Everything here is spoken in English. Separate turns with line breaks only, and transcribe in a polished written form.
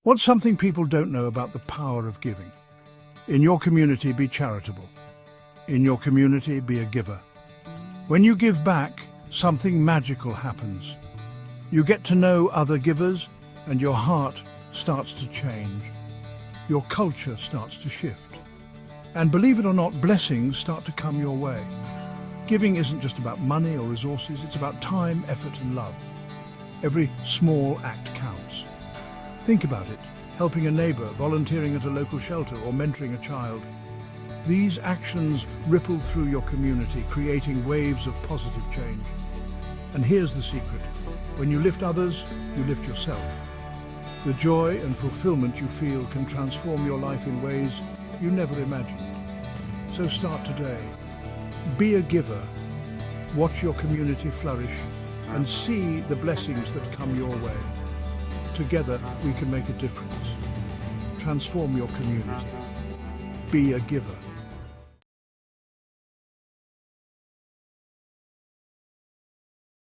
What's something people don't know about the power of giving? In your community, be charitable. In your community, be a giver. When you give back, something magical happens. You get to know other givers, and your heart starts to change. Your culture starts to shift. And believe it or not, blessings start to come your way. Giving isn't just about money or resources, it's about time, effort, and love. Every small act counts. Think about it, helping a neighbor, volunteering at a local shelter, or mentoring a child. These actions ripple through your community, creating waves of positive change. And here's the secret. When you lift others, you lift yourself. The joy and fulfillment you feel can transform your life in ways you never imagined. So start today. Be a giver. Watch your community flourish and see the blessings that come your way. Together, we can make a difference. Transform your community. Be a giver.